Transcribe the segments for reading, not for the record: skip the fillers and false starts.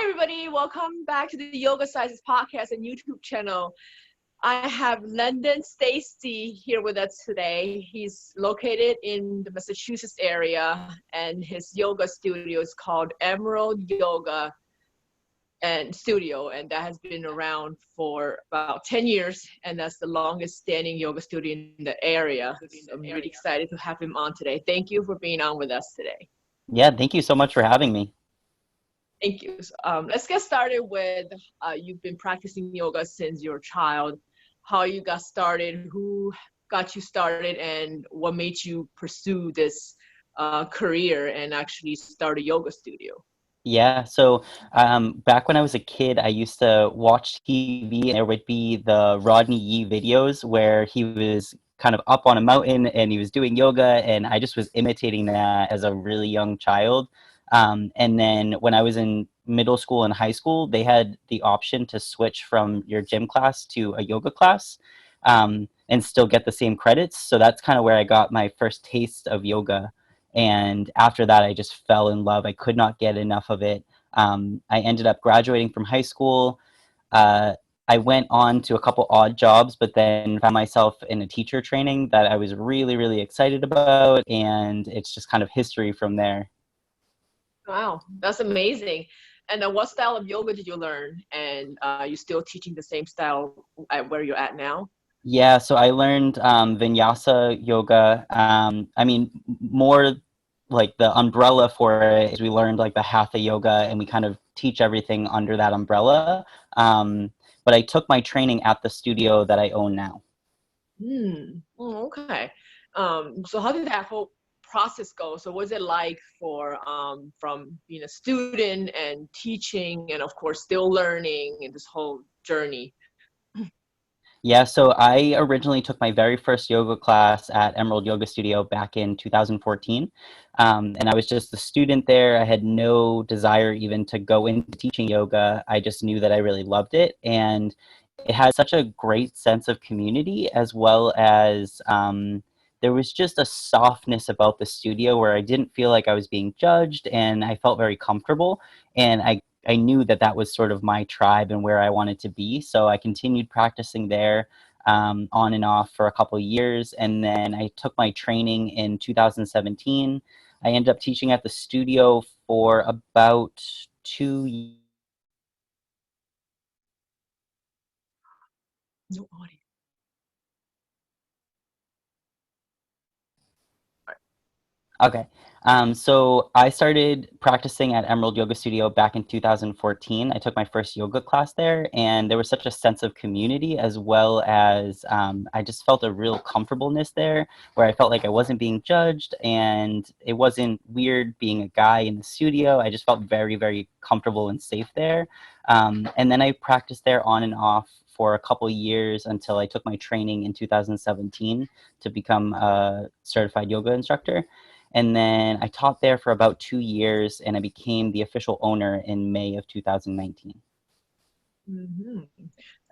everybody, welcome back to the Yoga Sciences podcast and YouTube channel. I have Landen Stacy here with us today. He's located in the Massachusetts area, and his yoga studio is called Emerald Yoga and Studio, and that has been around for about 10 years, and that's the longest standing yoga studio in the area. So I'm really excited to have him on today. Thank you for being on with us today. Yeah, thank you so much for having me. Thank you. Let's get started with, you've been practicing yoga since you were a child. How you got started, who got you started, and what made you pursue this career and actually start a yoga studio? Yeah, so back when I was a kid, I used to watch TV, and there would be the Rodney Yee videos where he was kind of up on a mountain and he was doing yoga, and I just was imitating that as a really young child. And then when I was in middle school and high school, they had the option to switch from your gym class to a yoga class, and still get the same credits. So that's kind of where I got my first taste of yoga. And after that, I just fell in love. I could not get enough of it. I ended up graduating from high school. I went on to a couple odd jobs, but then found myself in a teacher training that I was really, really excited about. And it's just kind of history from there. Wow, that's amazing. And then what style of yoga did you learn? And are you still teaching the same style at where you're at now? Yeah, so I learned Vinyasa yoga. I mean, more like the umbrella for it is we learned like the Hatha yoga, and we kind of teach everything under that umbrella. But I took my training at the studio that I own now. Oh, okay. So how did that whole process go? So what's it like for from being a student and teaching and of course still learning in this whole journey? Yeah, so I originally took my very first yoga class at Emerald Yoga Studio back in 2014. And I was just a student there. I had no desire even to go into teaching yoga. I just knew that I really loved it. And it had such a great sense of community, as well as there was just a softness about the studio where I didn't feel like I was being judged, and I felt very comfortable. And I knew that that was sort of my tribe and where I wanted to be. So I continued practicing there on and off for a couple of years. And then I took my training in 2017. I ended up teaching at the studio for about 2 years. No audio. Okay. So I started practicing at Emerald Yoga Studio back in 2014. I took my first yoga class there, and there was such a sense of community, as well as I just felt a real comfortableness there where I felt like I wasn't being judged, and it wasn't weird being a guy in the studio. I just felt very, very comfortable and safe there. And then I practiced there on and off for a couple years until I took my training in 2017 to become a certified yoga instructor. And then I taught there for about 2 years, and I became the official owner in May of 2019.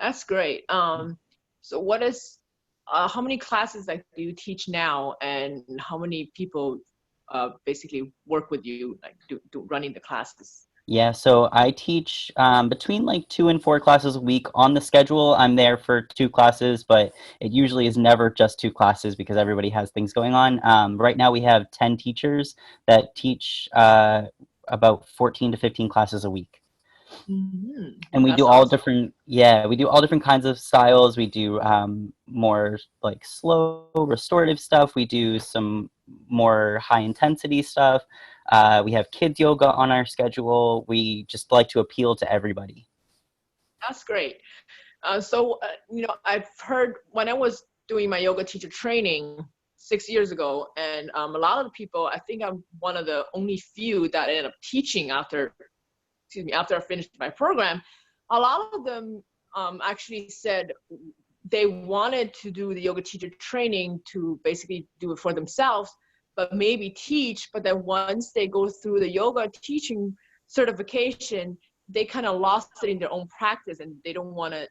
That's great. So what is how many classes like do you teach now, and how many people basically work with you, like do running the classes? Yeah, so I teach between like 2 and 4 classes a week on the schedule. I'm there for 2 classes, but it usually is never just 2 classes because everybody has things going on. Right now we have 10 teachers that teach about 14 to 15 classes a week. And we do That's all awesome. different, yeah, we do all different kinds of styles. We do more like slow restorative stuff. We do some more high intensity stuff. We have kids yoga on our schedule. We just like to appeal to everybody. That's great. I've heard when I was doing my yoga teacher training 6 years ago, and a lot of the people, I think I'm one of the only few that ended up teaching after I finished my program. A lot of them actually said they wanted to do the yoga teacher training to basically do it for themselves, but maybe teach. But then once they go through the yoga teaching certification, they kind of lost it in their own practice, and they don't want to,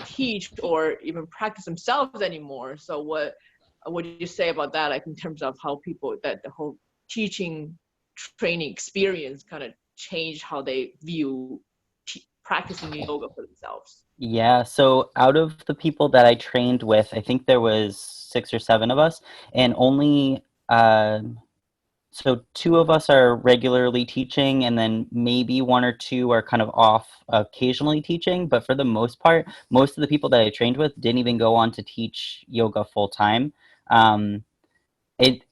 teach or even practice themselves anymore. So what do you say about that, like in terms of how people, that the whole teaching training experience kind of changed how they view practicing yoga for themselves? Yeah, so out of the people that I trained with, I think there was 6 or 7 of us, and only so 2 of us are regularly teaching, and then maybe 1 or 2 are kind of off occasionally teaching. But for the most part, most of the people that I trained with didn't even go on to teach yoga full time. Um, it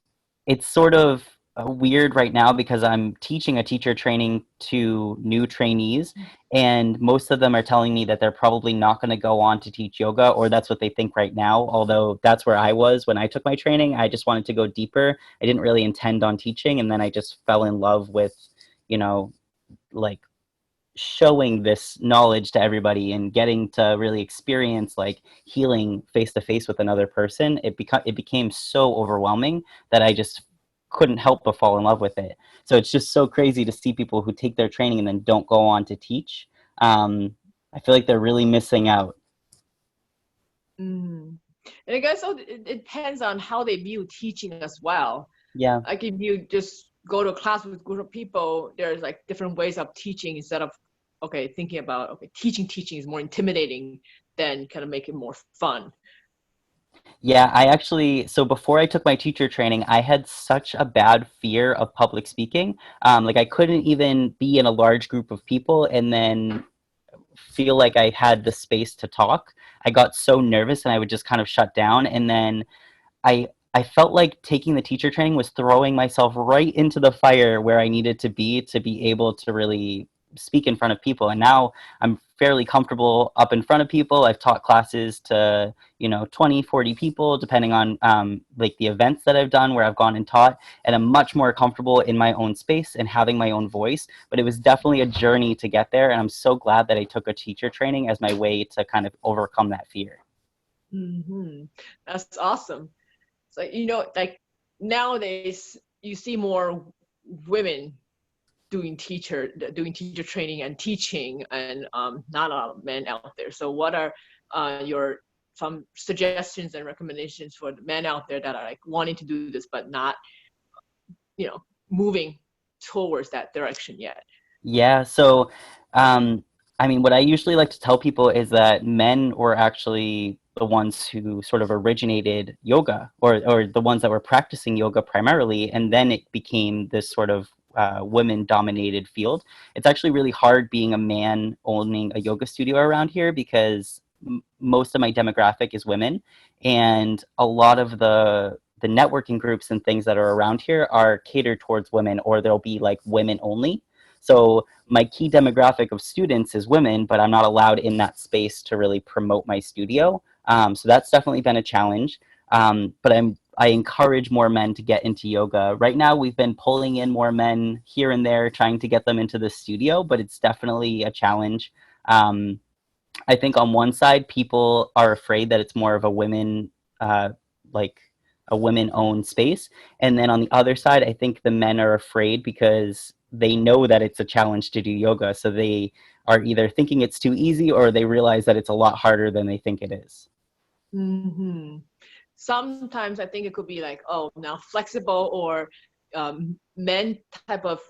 it's sort of weird right now because I'm teaching a teacher training to new trainees, and most of them are telling me that they're probably not going to go on to teach yoga, or that's what they think right now. Although that's where I was when I took my training. I just wanted to go deeper. I didn't really intend on teaching, and then I just fell in love with, you know, like showing this knowledge to everybody and getting to really experience like healing face to face with another person. It became so overwhelming that I just couldn't help but fall in love with it. So it's just so crazy to see people who take their training and then don't go on to teach. I feel like they're really missing out. Mm. And I guess it depends on how they view teaching as well. Yeah. Like if you just go to a class with a group of people, there's like different ways of teaching instead of, okay, thinking about, okay, teaching is more intimidating than kind of make it more fun. Yeah, so before I took my teacher training, I had such a bad fear of public speaking. Like I couldn't even be in a large group of people and then feel like I had the space to talk. I got so nervous and I would just kind of shut down. And then I felt like taking the teacher training was throwing myself right into the fire where I needed to be able to really speak in front of people. And now I'm fairly comfortable up in front of people. I've taught classes to, 20, 40 people, depending on like the events that I've done where I've gone and taught, and I'm much more comfortable in my own space and having my own voice. But it was definitely a journey to get there. And I'm so glad that I took a teacher training as my way to kind of overcome that fear. Mm-hmm. That's awesome. So, like nowadays you see more women doing teacher training and teaching, and not a lot of men out there. So what are your some suggestions and recommendations for the men out there that are like wanting to do this but not, moving towards that direction yet? Yeah, so I mean, what I usually like to tell people is that men were actually the ones who sort of originated yoga, or the ones that were practicing yoga primarily, and then it became this sort of women-dominated field. It's actually really hard being a man owning a yoga studio around here because most of my demographic is women, and a lot of the networking groups and things that are around here are catered towards women, or they'll be like women only. So my key demographic of students is women, but I'm not allowed in that space to really promote my studio. So that's definitely been a challenge. But I encourage more men to get into yoga. Right now, we've been pulling in more men here and there, trying to get them into the studio, but it's definitely a challenge. I think on one side, people are afraid that it's more of a like a women-owned space, and then on the other side, I think the men are afraid because they know that it's a challenge to do yoga, so they are either thinking it's too easy or they realize that it's a lot harder than they think it is. Mm-hmm. Sometimes I think it could be like, oh, now flexible or men type of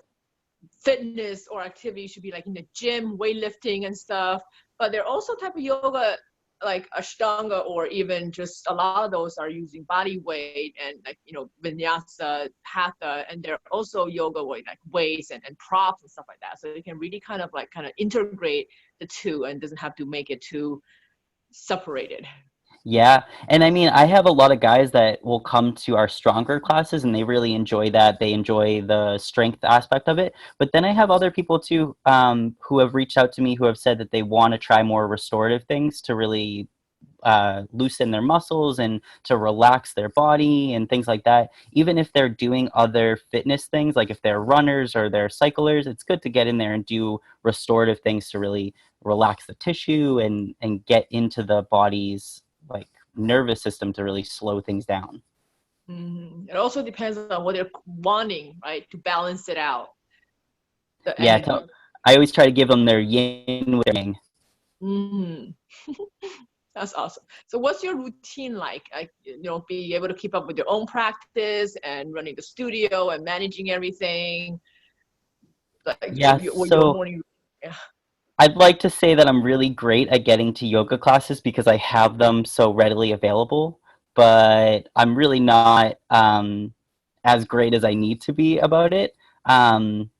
fitness or activity should be like in the gym, weightlifting and stuff. But there are also type of yoga like Ashtanga, or even just a lot of those are using body weight and like, vinyasa, hatha, and there are also yoga with like weights and props and stuff like that. So you can really kind of integrate the two and doesn't have to make it too separated. Yeah, and I mean, I have a lot of guys that will come to our stronger classes and they really enjoy that. They enjoy the strength aspect of it. But then I have other people too, who have reached out to me who have said that they want to try more restorative things to really loosen their muscles and to relax their body and things like that. Even if they're doing other fitness things, like if they're runners or they're cyclers, it's good to get in there and do restorative things to really relax the tissue and get into the body's like nervous system to really slow things down. Mm-hmm. It also depends on what they're wanting, right, to balance it out, the Yeah, energy. I always try to give them their yin with their yang. Mm-hmm. That's awesome. So what's your routine like? Be able to keep up with your own practice and running the studio and managing everything. Like Yeah, your so morning. Yeah. I'd like to say that I'm really great at getting to yoga classes because I have them so readily available, but I'm really not as great as I need to be about it. Um,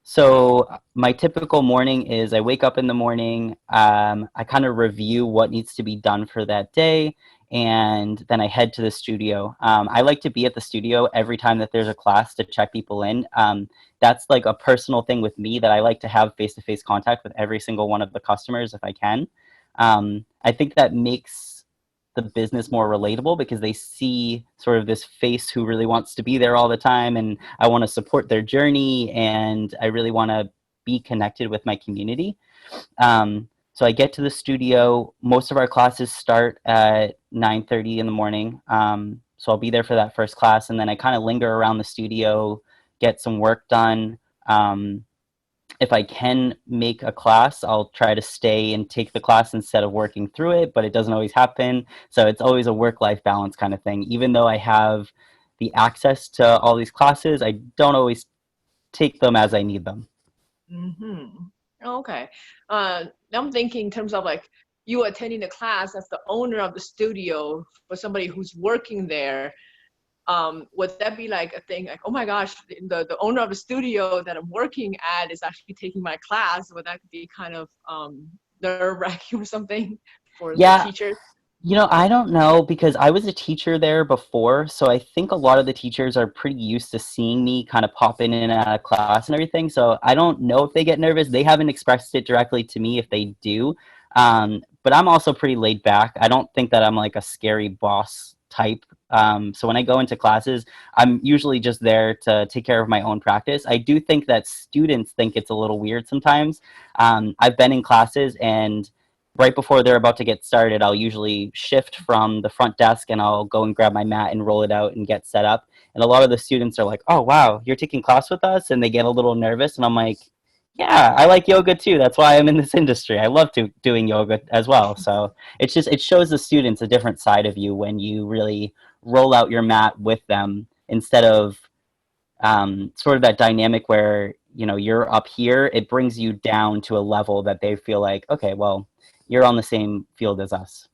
So my typical morning is I wake up in the morning, I kind of review what needs to be done for that day, and then I head to the studio. I like to be at the studio every time that there's a class to check people in. That's like a personal thing with me that I like to have face-to-face contact with every single one of the customers if I can. I think that makes the business more relatable because they see sort of this face who really wants to be there all the time, and I want to support their journey, and I really want to be connected with my community. So I get to the studio. Most of our classes start at 9:30 in the morning. So I'll be there for that first class, and then I kind of linger around the studio, get some work done. Um, if I can make a class, I'll try to stay and take the class instead of working through it, but it doesn't always happen. So it's always a work-life balance kind of thing. Even though I have the access to all these classes, I don't always take them as I need them. Mm-hmm. Okay. Now I'm thinking in terms of like you attending the class as the owner of the studio for somebody who's working there. Would that be like a thing like, oh my gosh, the owner of the studio that I'm working at is actually taking my class? Would that be kind of nerve-wracking or something for the Yeah, teachers? I don't know because I was a teacher there before, so I think a lot of the teachers are pretty used to seeing me kind of pop in and out of class and everything. So I don't know if they get nervous. They haven't expressed it directly to me if they do. But I'm also pretty laid back. I don't think that I'm like a scary boss type. So when I go into classes, I'm usually just there to take care of my own practice. I do think that students think it's a little weird sometimes. I've been in classes and right before they're about to get started, I'll usually shift from the front desk and I'll go and grab my mat and roll it out and get set up. And a lot of the students are like, "Oh, wow, you're taking class with us?" And they get a little nervous. And I'm like, "Yeah, I like yoga too. That's why I'm in this industry. I love doing yoga as well." So it shows the students a different side of you when you really roll out your mat with them instead of sort of that dynamic where you're up here. It brings you down to a level that they feel like, okay, well, you're on the same field as us.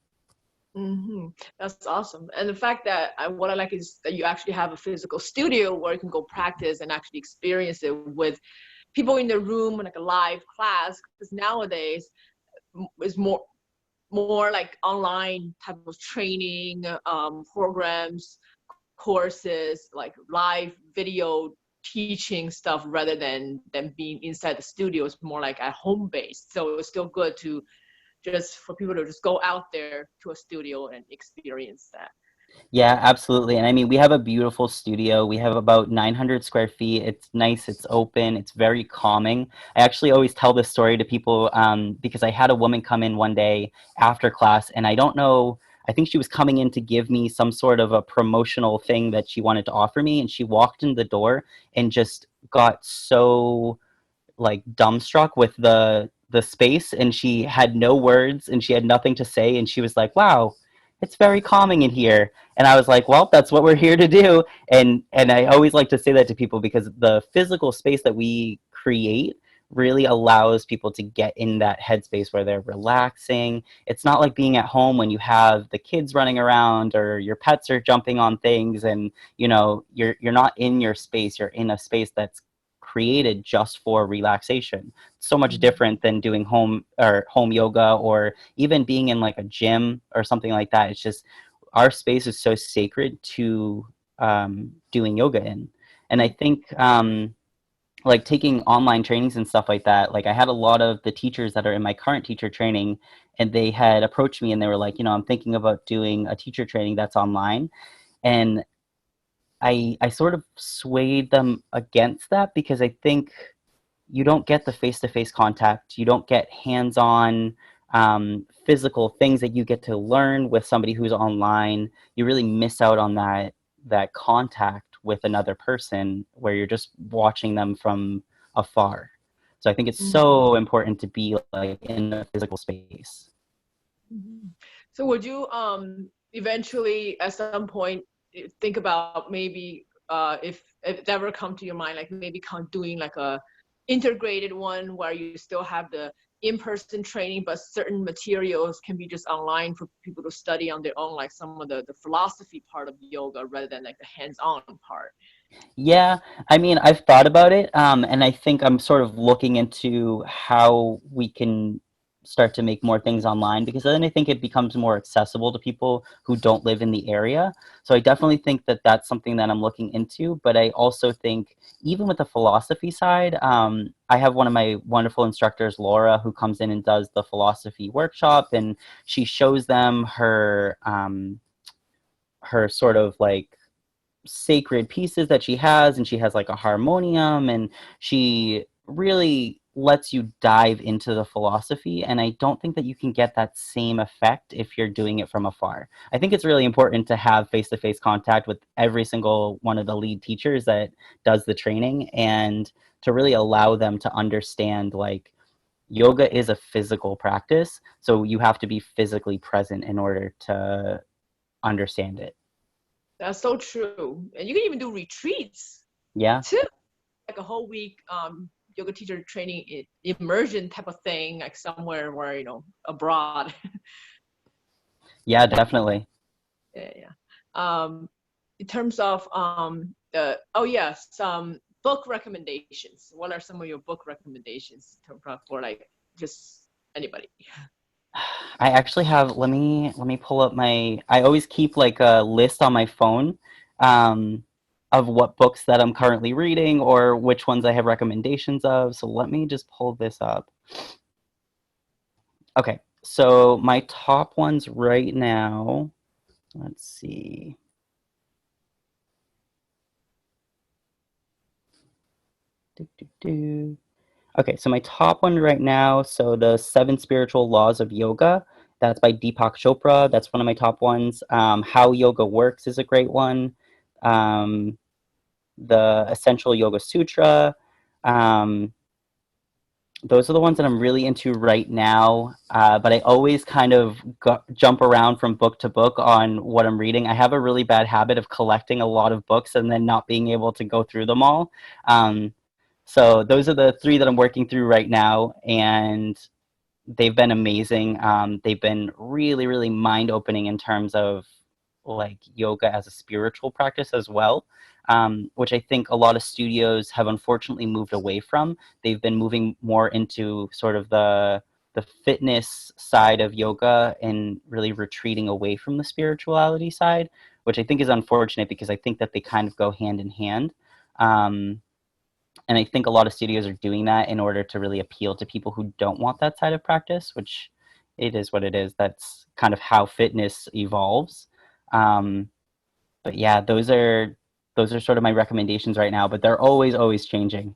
Mm-hmm. That's awesome. And the fact that what I like is that you actually have a physical studio where you can go practice and actually experience it with people in the room, like a live class. Because nowadays is more like online type of training programs, courses, like live video teaching stuff rather than being inside the studio. It's more like at home based. So it's still good to just for people to just go out there to a studio and experience that. Yeah, absolutely. And I mean, we have a beautiful studio. We have about 900 square feet. It's nice, it's open, it's very calming. I actually always tell this story to people because I had a woman come in one day after class, and I don't know, I think she was coming in to give me some sort of a promotional thing that she wanted to offer me. And she walked in the door and just got so like dumbstruck with the space, and she had no words and she had nothing to say, and she was like, wow, it's very calming in here. And I was like, well, that's what we're here to do. And I always like to say that to people because the physical space that we create really allows people to get in that headspace where they're relaxing. It's not like being at home when you have the kids running around or your pets are jumping on things, and you're not in your space. You're in a space that's created just for relaxation. So much different than doing home yoga or even being in like a gym or something like that. It's just our space is so sacred to doing yoga in. And I think like taking online trainings and stuff like that, like I had a lot of the teachers that are in my current teacher training, and they had approached me and they were like, I'm thinking about doing a teacher training that's online. And I sort of swayed them against that because I think you don't get the face-to-face contact. You don't get hands-on physical things that you get to learn with somebody who's online. You really miss out on that contact with another person where you're just watching them from afar. So I think it's Mm-hmm. so important to be like in a physical space. Mm-hmm. So would you eventually at some point think about maybe if it ever come to your mind like maybe doing like a integrated one where you still have the in-person training, but certain materials can be just online for people to study on their own, like some of the philosophy part of yoga rather than like the hands-on part. Yeah, I mean, I've thought about it, and I think I'm sort of looking into how we can start to make more things online because then I think it becomes more accessible to people who don't live in the area. So I definitely think that that's something that I'm looking into. But I also think, even with the philosophy side, I have one of my wonderful instructors, Laura, who comes in and does the philosophy workshop, and she shows them her sort of like sacred pieces that she has, and she has like a harmonium, and she really lets you dive into the philosophy, and I don't think that you can get that same effect if you're doing it from afar. I think it's really important to have face-to-face contact with every single one of the lead teachers that does the training, and to really allow them to understand, like, yoga is a physical practice, so you have to be physically present in order to understand it. That's so true. And you can even do retreats Yeah. too, like a whole week yoga teacher training immersion type of thing, like somewhere where, abroad. Yeah, definitely. Yeah. In terms of oh yeah, some book recommendations. What are some of your book recommendations for like just anybody? I actually have, let me pull up my, I always keep like a list on my phone, um, of what books that I'm currently reading or which ones I have recommendations of. So let me just pull this up. Okay, so my top ones right now, let's see. Do, do, do. Okay, so my top one right now, so the Seven Spiritual Laws of Yoga, that's by Deepak Chopra. That's one of my top ones. How Yoga Works is a great one. Um, the Essential Yoga Sutra. Um, those are the ones that I'm really into right now. But I always kind of jump around from book to book on what I'm reading. I have a really bad habit of collecting a lot of books and then not being able to go through them all. So those are the three that I'm working through right now, and they've been amazing. They've been really, really mind opening in terms of like yoga as a spiritual practice as well, which I think a lot of studios have unfortunately moved away from. They've been moving more into sort of the fitness side of yoga and really retreating away from the spirituality side, which I think is unfortunate because I think that they kind of go hand in hand. Um, and I think a lot of studios are doing that in order to really appeal to people who don't want that side of practice, which it is what it is. That's kind of how fitness evolves. Um, but yeah, those are sort of my recommendations right now, but they're always changing.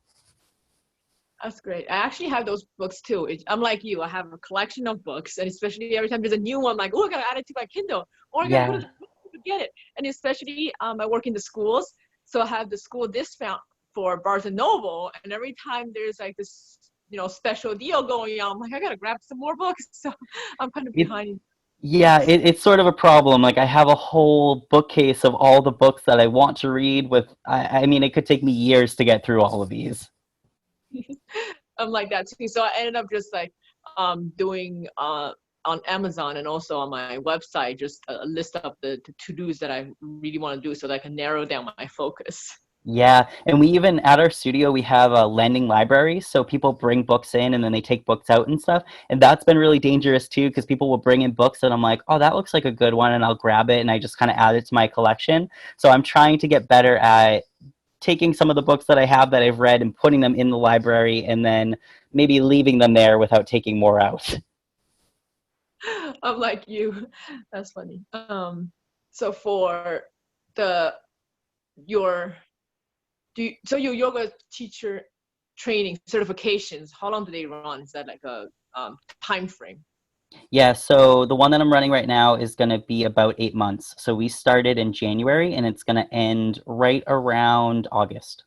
That's great. I actually have those books too. I'm like you. I have a collection of books, and especially every time there's a new one, I'm like, oh, I gotta add it to my Kindle, or I gotta go to Yeah. the bookstore to get it. And especially, I work in the schools, so I have the school discount for Barnes and Noble, and every time there's like this, special deal going on, I'm like, I gotta grab some more books. So I'm kind of It, behind. yeah, it's sort of a problem. Like I have a whole bookcase of all the books that I want to read with, I mean, it could take me years to get through all of these. I'm like that too. So I ended up just like doing on Amazon and also on my website just a list of the to-dos that I really want to do so that I can narrow down my focus. Yeah, and we even at our studio we have a lending library, so people bring books in and then they take books out and stuff. And that's been really dangerous too, because people will bring in books and I'm like, oh, that looks like a good one, and I'll grab it and I just kind of add it to my collection. So I'm trying to get better at taking some of the books that I have that I've read and putting them in the library, and then maybe leaving them there without taking more out. I'm like you. That's funny. So for the your so your yoga teacher training certifications, how long do they run? Is that like a time frame? Yeah, so the one that I'm running right now is going to be about 8 months. So we started in January and it's going to end right around August.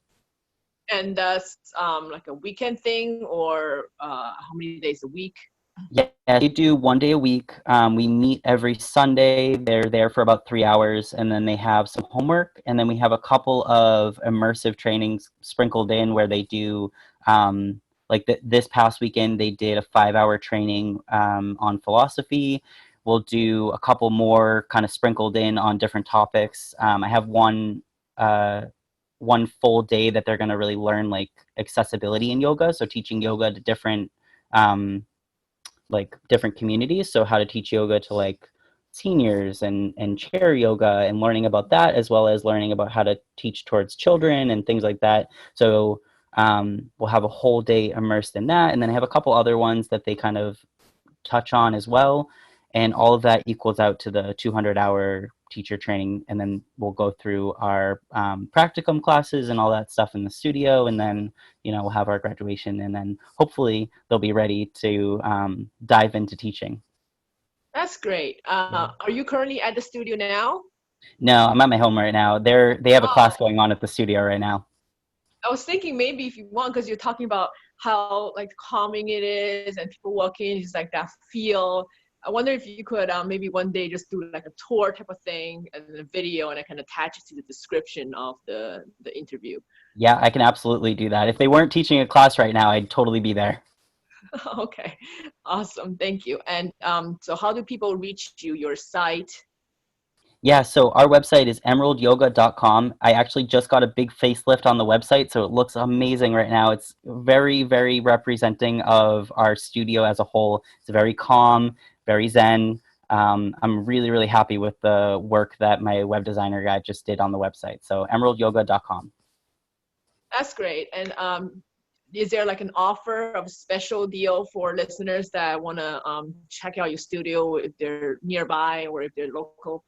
And that's like a weekend thing, or how many days a week? Yeah, they do 1 day a week. We meet every Sunday. They're there for about 3 hours, and then they have some homework. And then we have a couple of immersive trainings sprinkled in where they do Like this past weekend, they did a 5-hour training on philosophy. We'll do a couple more kind of sprinkled in on different topics. I have one full day that they're going to really learn like accessibility in yoga. So teaching yoga to different like different communities. So how to teach yoga to like seniors and chair yoga and learning about that, as well as learning about how to teach towards children and things like that. So we'll have a whole day immersed in that. And then I have a couple other ones that they kind of touch on as well. And all of that equals out to the 200-hour teacher training. And then we'll go through our practicum classes and all that stuff in the studio. And then, we'll have our graduation. And then hopefully they'll be ready to dive into teaching. That's great. Are you currently at the studio now? No, I'm at my home right now. They have a class Oh, going on at the studio right now. I was thinking maybe if you want, because you're talking about how like calming it is and people walk in, it's like that feel. I wonder if you could maybe one day just do like a tour type of thing and a video, and I can attach it to the description of the interview. Yeah, I can absolutely do that. If they weren't teaching a class right now, I'd totally be there. Okay, awesome, thank you. And so how do people reach you? Your site? Yeah, so our website is emeraldyoga.com. I actually just got a big facelift on the website, so it looks amazing right now. It's very, very representing of our studio as a whole. It's very calm, very zen. I'm really, really happy with the work that my web designer guy just did on the website. So emeraldyoga.com. That's great. And is there like an offer of a special deal for listeners that want to check out your studio if they're nearby or if they're local?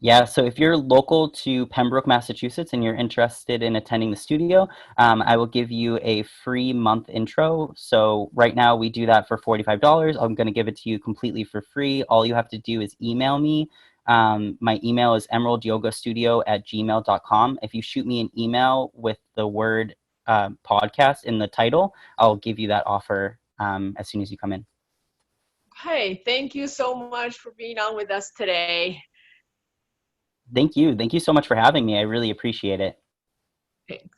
Yeah, so if you're local to Pembroke, Massachusetts, and you're interested in attending the studio, I will give you a free month intro. So right now we do that for $45. I'm going to give it to you completely for free. All you have to do is email me. My email is emeraldyogastudio@gmail.com. If you shoot me an email with the word podcast in the title, I'll give you that offer as soon as you come in. Hey, thank you so much for being on with us today. Thank you. Thank you so much for having me. I really appreciate it. Thanks.